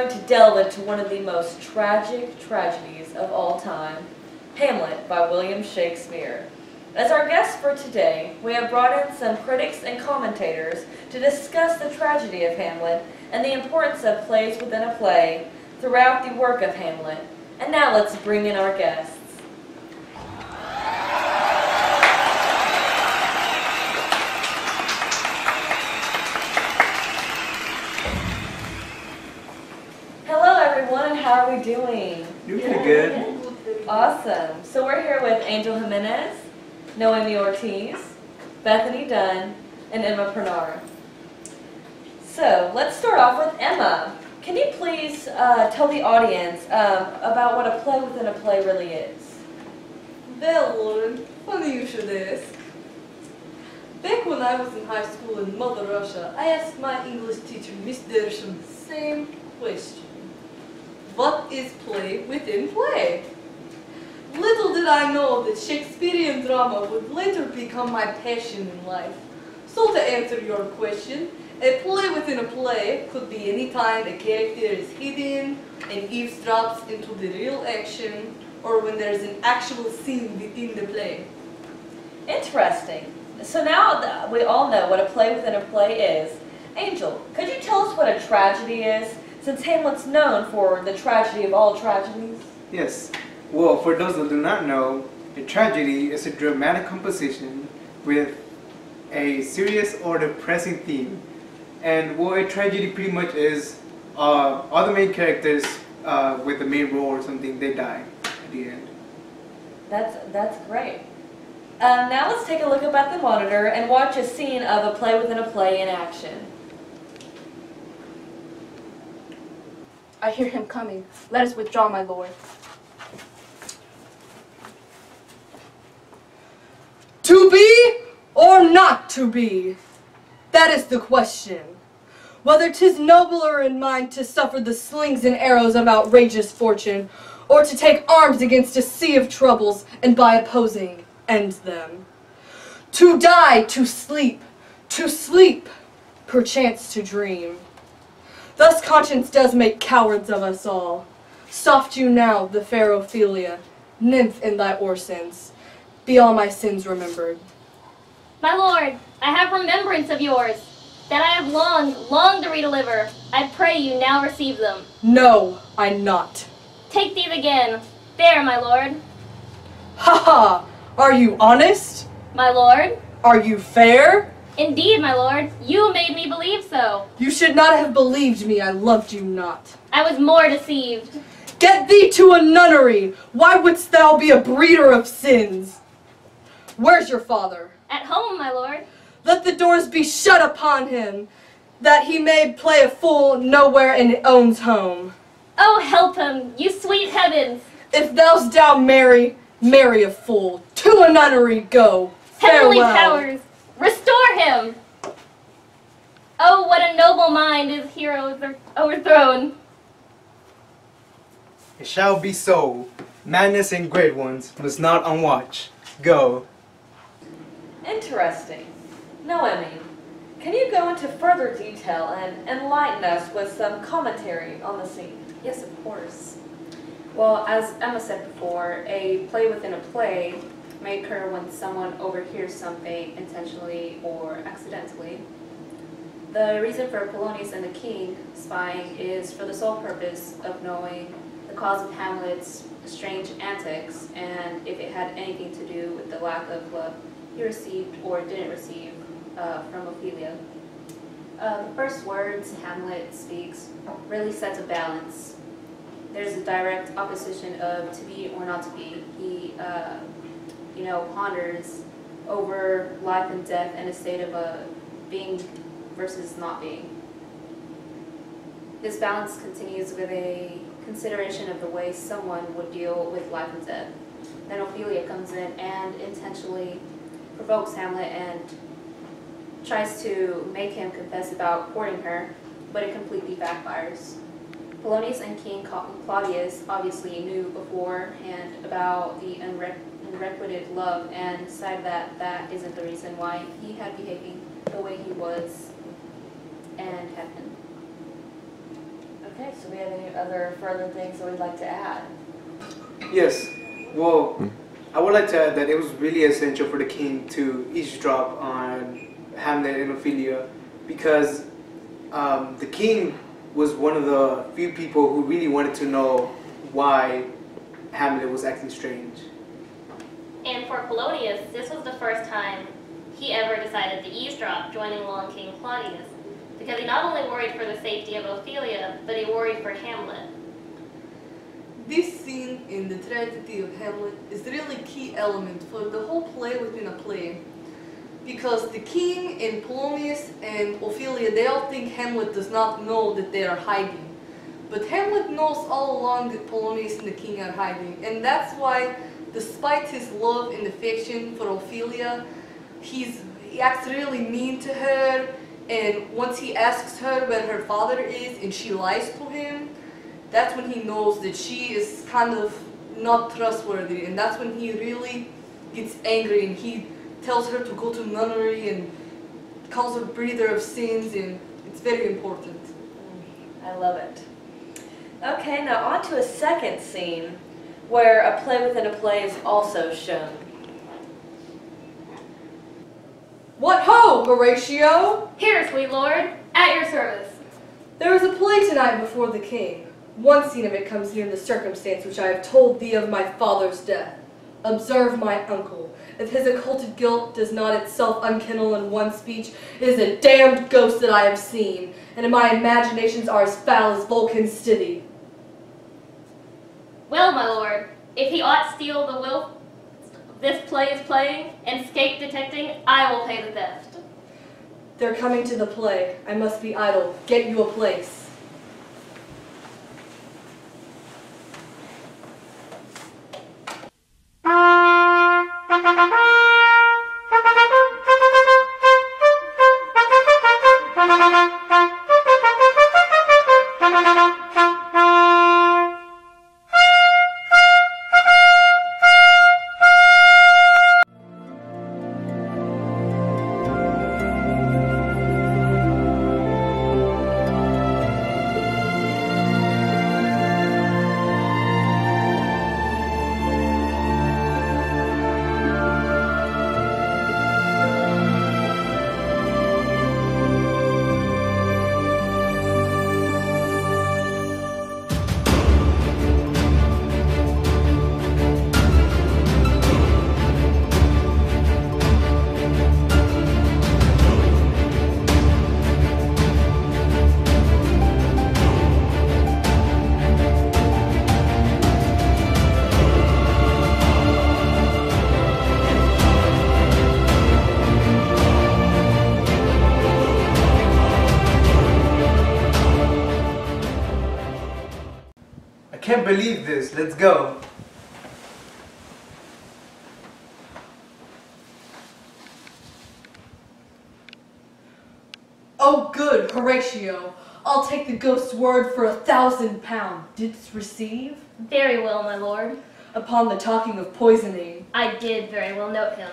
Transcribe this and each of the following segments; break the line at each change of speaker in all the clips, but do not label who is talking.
going to delve into one of the most tragic tragedies of all time, Hamlet by William Shakespeare. As our guests for today, we have brought in some critics and commentators to discuss the tragedy of Hamlet and the importance of plays within a play throughout the work of Hamlet. And now let's bring in our guests. Hello everyone, and how are we doing?
You're pretty good.
Awesome. So we're here with Angel Jimenez, Noemi Ortiz, Bethany Dunn, and Emma Pernar. So let's start off with Emma. Can you please tell the audience about what a play within a play really is?
Well, Lauren, funny you should ask. Back when I was in high school in Mother Russia, I asked my English teacher, Miss Dersham, the same question. What is play within play? Little did I know that Shakespearean drama would later become my passion in life. So to answer your question, a play within a play could be any time a character is hidden and eavesdrops into the real action, or when there's an actual scene within the play.
Interesting. So now that we all know what a play within a play is, Angel, could you tell us what a tragedy is, since Hamlet's known for the tragedy of all tragedies?
Yes. Well, for those that do not know, a tragedy is a dramatic composition with a serious or depressing theme. And what a tragedy pretty much is, all the main characters with the main role or something, they die at the end.
That's great. Now let's take a look up at the monitor and watch a scene of a play within a play in action.
I hear him coming. Let us withdraw, my lord.
To be or not to be? That is the question. Whether 'tis nobler in mind to suffer the slings and arrows of outrageous fortune, or to take arms against a sea of troubles and by opposing end them. To die, to sleep, perchance to dream. Thus conscience does make cowards of us all. Soft you now, the fair Ophelia, nymph in thy orisons, be all my sins remembered.
My lord, I have remembrance of yours, that I have longed to redeliver. I pray you now receive them.
No, I not.
Take these again. There, my lord.
Ha ha! Are you honest?
My lord?
Are you fair?
Indeed, my lord. You made me believe so.
You should not have believed me, I loved you not.
I was more deceived.
Get thee to a nunnery! Why wouldst thou be a breeder of sins? Where's your father?
At home, my lord.
Let the doors be shut upon him, that he may play a fool nowhere in own's home.
Oh, help him, you sweet heavens!
If thou'st marry a fool. To a nunnery go.
Heavenly
Farewell.
powers, restore him! Oh, what a noble mind is here overthrown.
It shall be so. Madness and great ones must not on watch. Go.
Interesting. Noemi, can you go into further detail and enlighten us with some commentary on the scene?
Yes, of course. Well, as Emma said before, a play within a play may occur when someone overhears something intentionally or accidentally. The reason for Polonius and the king spying is for the sole purpose of knowing the cause of Hamlet's strange antics and if it had anything to do with the lack of love he received or didn't receive from Ophelia. The first words Hamlet speaks really sets a balance. There's a direct opposition of to be or not to be. He, ponders over life and death and a state of being versus not being. This balance continues with a consideration of the way someone would deal with life and death. Then Ophelia comes in and intentionally provokes Hamlet and tries to make him confess about courting her, but it completely backfires. Polonius and King Claudius obviously knew beforehand about the unrequited love and decided that that isn't the reason why he had behaving the way he was and had been.
Okay, so we have any other further things that we'd like to add?
Yes. Well, I would like to add that it was really essential for the king to eavesdrop on Hamlet and Ophelia because the king was one of the few people who really wanted to know why Hamlet was acting strange.
And for Polonius, this was the first time he ever decided to eavesdrop, joining along King Claudius, because he not only worried for the safety of Ophelia, but he worried for Hamlet.
This scene in the tragedy of Hamlet is the really key element for the whole play within a play. Because the king and Polonius and Ophelia, they all think Hamlet does not know that they are hiding. But Hamlet knows all along that Polonius and the king are hiding. And that's why, despite his love and affection for Ophelia, he acts really mean to her. And once he asks her where her father is and she lies to him, that's when he knows that she is kind of not trustworthy. And that's when he really gets angry and he tells her to go to nunnery and calls her breather of sins, and it's very important.
I love it. Okay, now on to a second scene where a play within a play is also shown.
What ho, Horatio!
Here, sweet lord, at your service.
There is a play tonight before the king. One scene of it comes near the circumstance which I have told thee of my father's death. Observe my uncle. If his occulted guilt does not itself unkindle in one speech, it is a damned ghost that I have seen, and my imaginations are as foul as Vulcan's city.
Well, my lord, if he ought steal the will this play is playing and escape detecting, I will pay the theft.
They're coming to the play. I must be idle. Get you a place.
I can't believe this. Let's go.
Oh good, Horatio. I'll take the ghost's word for £1,000. Didst receive?
Very well, my lord.
Upon the talking of poisoning.
I did very well note him.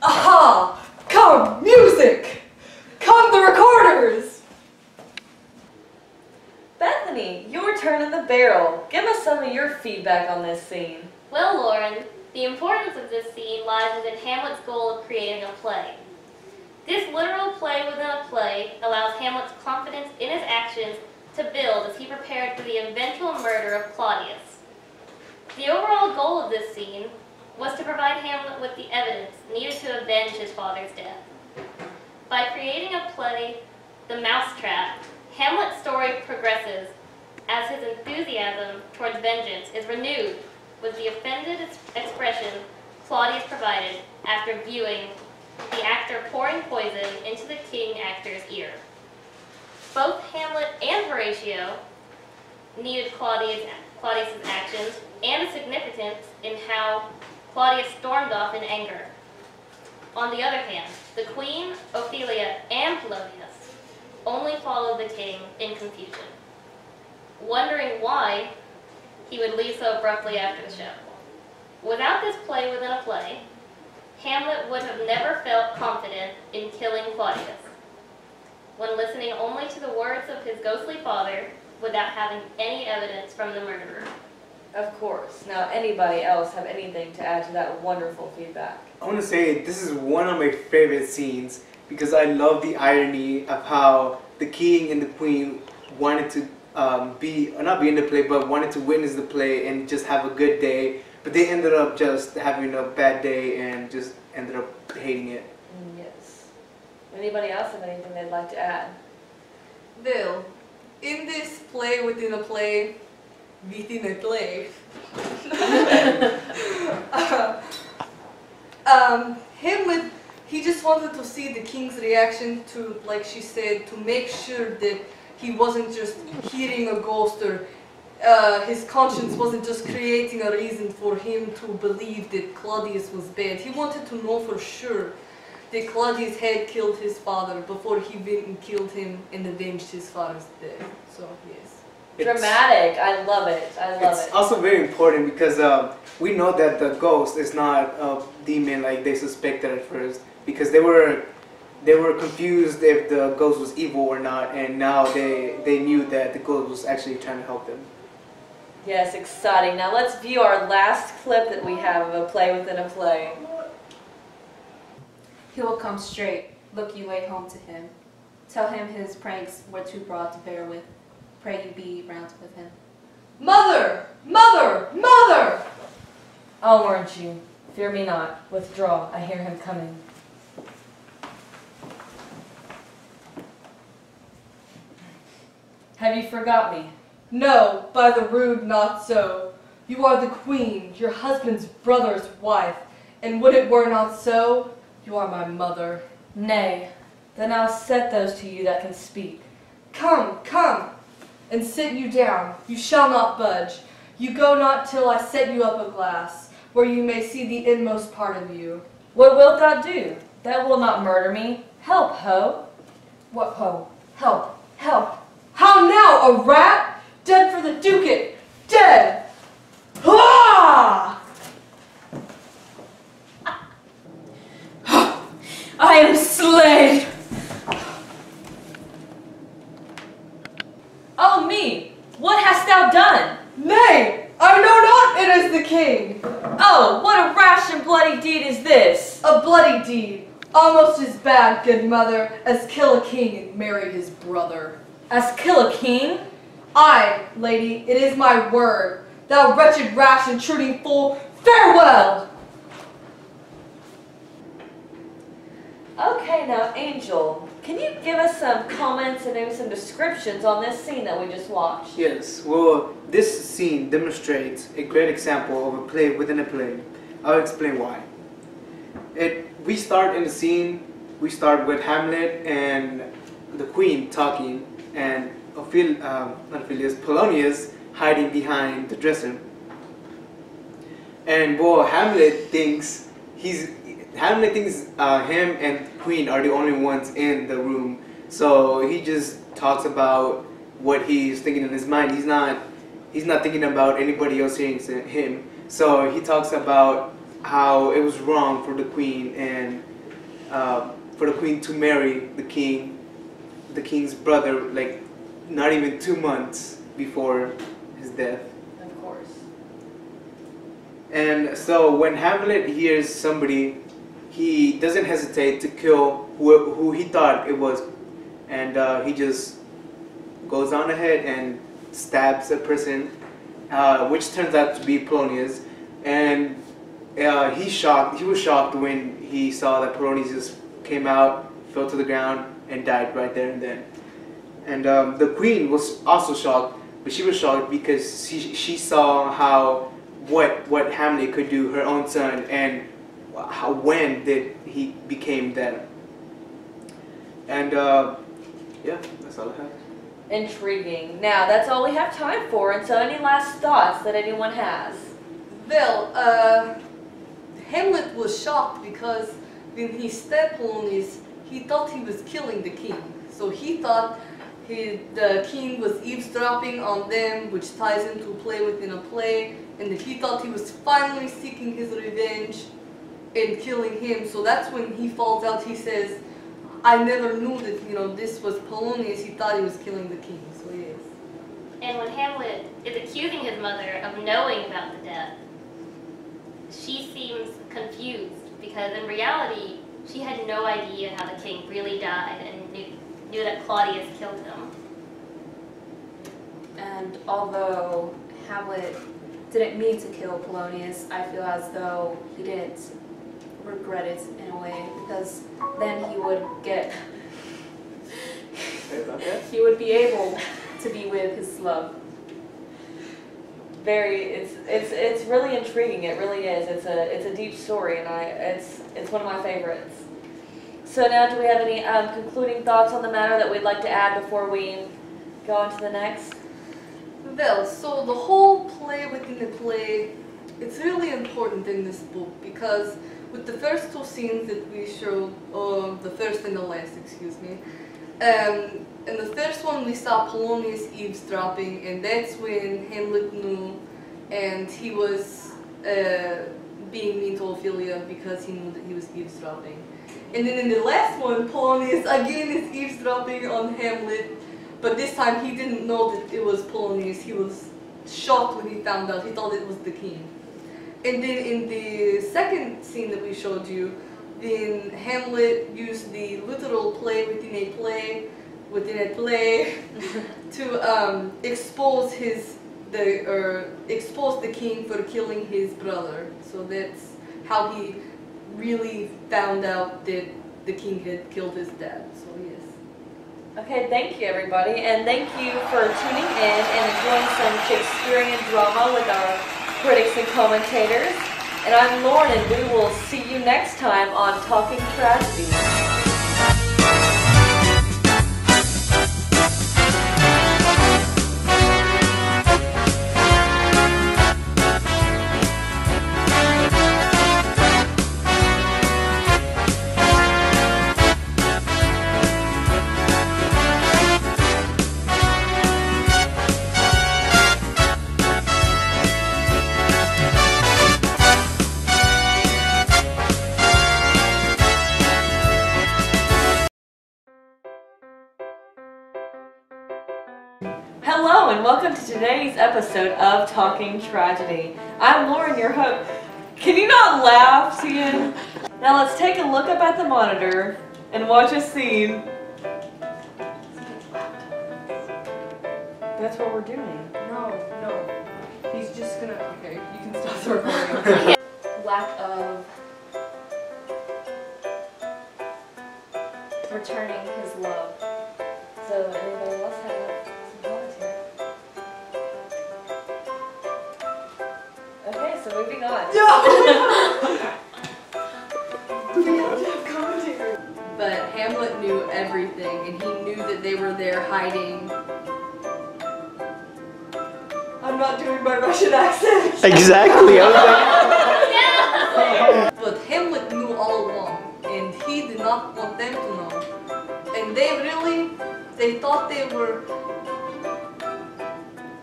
Aha! Come, music! Come the recorders!
Bethany, your turn in the barrel. Give us some of your feedback on this scene.
Well, Lauren, the importance of this scene lies within Hamlet's goal of creating a play. This literal play within a play allows Hamlet's confidence in his actions to build as he prepared for the eventual murder of Claudius. The overall goal of this scene was to provide Hamlet with the evidence needed to avenge his father's death. By creating a play, The Mousetrap, Hamlet's story progresses as his enthusiasm towards vengeance is renewed with the offended expression Claudius provided after viewing the actor pouring poison into the king actor's ear. Both Hamlet and Horatio needed Claudius' actions and the significance in how Claudius stormed off in anger. On the other hand, the queen, Ophelia, and Polonius only followed the king in confusion, wondering why he would leave so abruptly after the show. Without this play within a play, Hamlet would have never felt confident in killing Claudius. When listening only to the words of his ghostly father without having any evidence from the murderer.
Of course. Now, anybody else have anything to add to that wonderful feedback?
I want to say this is one of my favorite scenes because I love the irony of how the king and the queen wanted to not be in the play, but wanted to witness the play and just have a good day. But they ended up just having a bad day and just ended up hating it.
Yes. Anybody else have anything they'd like to add?
Well, in this play within a play, within a play, Hamlet, he just wanted to see the king's reaction to, like she said, to make sure that he wasn't just hearing a ghost or his conscience wasn't just creating a reason for him to believe that Claudius was bad. He wanted to know for sure that Claudius had killed his father before he went and killed him and avenged his father's death. So, yes.
Dramatic. I love it. I love
It's
it.
also very important because we know that the ghost is not a demon like they suspected at first, because they were confused if the ghost was evil or not, and now they knew that the ghost was actually trying to help them.
Yes, exciting. Now let's view our last clip that we have of a play within a play.
He will come straight, look you lay home to him. Tell him his pranks were too broad to bear with. Pray you be round with him.
Mother! Mother! Mother!
I'll warrant you. Fear me not. Withdraw. I hear him coming. Have you forgot me?
No, by the rood not so. You are the queen, your husband's brother's wife, and would it were not so, you are my mother.
Nay. Then I'll set those to you that can speak.
Come, come, and sit you down. You shall not budge. You go not till I set you up a glass, where you may see the inmost part of you.
What wilt thou do? Thou wilt not murder me. Help, ho.
What ho? Help, help. How now, a rat? Dead for the ducat! Dead! Ah!
I am slain! Oh me! What hast thou done?
Nay, I know not it is the king.
Oh, what a rash and bloody deed is this!
A bloody deed, almost as bad, good mother, as kill a king and marry his brother.
As kill a king?
Aye, lady, it is my word. Thou wretched, rash, intruding fool, farewell!
Okay, now, Angel, can you give us some comments and maybe some descriptions on this scene that we just watched?
Yes, well, this scene demonstrates a great example of a play within a play. I'll explain why. We start in the scene, we start with Hamlet and the Queen talking, and Polonius hiding behind the dresser. And well, Hamlet thinks him and Queen are the only ones in the room. So he just talks about what he's thinking in his mind. He's not thinking about anybody else hearing him. So he talks about how it was wrong for the Queen and for the Queen to marry the king's brother, like not even 2 months before his death.
Of course.
And so when Hamlet hears somebody, he doesn't hesitate to kill who he thought it was, and he just goes on ahead and stabs a person, which turns out to be Polonius. And he was shocked when he saw that Polonius just came out, fell to the ground, and died right there and then. And the Queen was also shocked, but she was shocked because she saw what Hamlet could do, her own son, and when did he became dead. And yeah, that's all I have.
Intriguing. Now, that's all we have time for, and so any last thoughts that anyone has?
Well, Hamlet was shocked because when he stabbed Polonius, he thought he was killing the king. So he thought the king was eavesdropping on them, which ties into a play within a play, and that he thought he was finally seeking his revenge and killing him. So that's when he falls out. He says, I never knew that, this was Polonius. He thought he was killing the king. So yes.
And when Hamlet is accusing his mother of knowing about the death, she seems confused because in reality, she had no idea how the king really died and knew that Claudius killed him.
And although Hamlet didn't mean to kill Polonius, I feel as though he didn't regret it in a way, because then he would be able to be with his love.
It's really intriguing. It really is. It's a deep story, and it's one of my favorites. So now, do we have any concluding thoughts on the matter that we'd like to add before we go on to the next?
Well, so the whole play within the play, it's really important in this book because with the first two scenes that we showed, the first and the last, excuse me, in the first one we saw Polonius eavesdropping, and that's when Hamlet knew, and he was being mean to Ophelia because he knew that he was eavesdropping. And then in the last one, Polonius again is eavesdropping on Hamlet, but this time he didn't know that it was Polonius. He was shocked when he found out. He thought it was the king. And then in the second scene that we showed you, then Hamlet used the literal play within a play to expose the king for killing his brother. So that's how he really found out that the king had killed his dad. So yes.
Okay, thank you everybody, and thank you for tuning in and enjoying some Shakespearean drama with our critics and commentators. And I'm Lauren, and we will see you next time on Talking Tragedy. Hello and welcome to today's episode of Talking Tragedy. I'm Lauren, your host. Can you not laugh, Tian? Now let's take a look up at the monitor and watch a scene. That's what we're doing.
No. He's just gonna, okay, you can stop the recording.
Lack of returning his love.
So anybody else have some commentary? Okay, so moving on.
But Hamlet knew everything, and he knew that they were there hiding. I'm not doing my Russian accent.
Exactly.
But Hamlet knew all along, and he did not want them to know. And they thought they were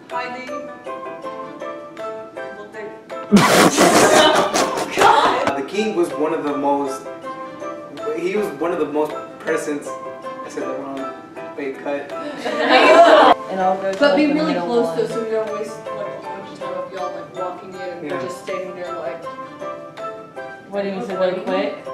hiding. But they... God!
The king was one of the most. He was one of the most present. I said that wrong. Wait, cut.
And I'll go to
But be
the
really
middle
close
one.
though, so we don't waste like a bunch of time of y'all like walking in and we're just standing there like.
What do you say, really quick?